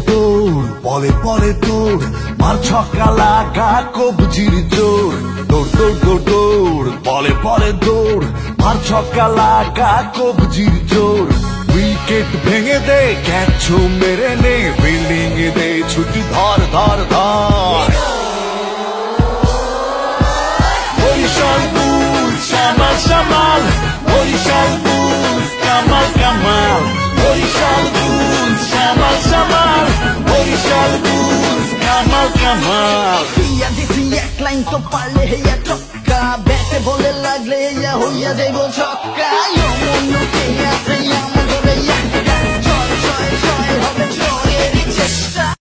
দৌড় বলে পরে দৌড় মার ছক্কা লাগা কবজির জোর দৌড় বলে পরে দৌড় মার ছক্কা লাগা কবজির জোর উইকেট ভেঙে দে ক্যাচ মেরে নে ফিল্ডিং এ দে ছুটি ধর বরিশাল বুলস শামাল বরিশাল বুলস কামাল বরিশাল বুলস শামাল বরিশাল বুলস কামাল ইয়া দিছি এক লাইন তো পারলে হেয়া টক্কা ব্যাটে বলে লাগলে ইয়া হইয়া দেব ছক্কা ইয়া মন কে আছে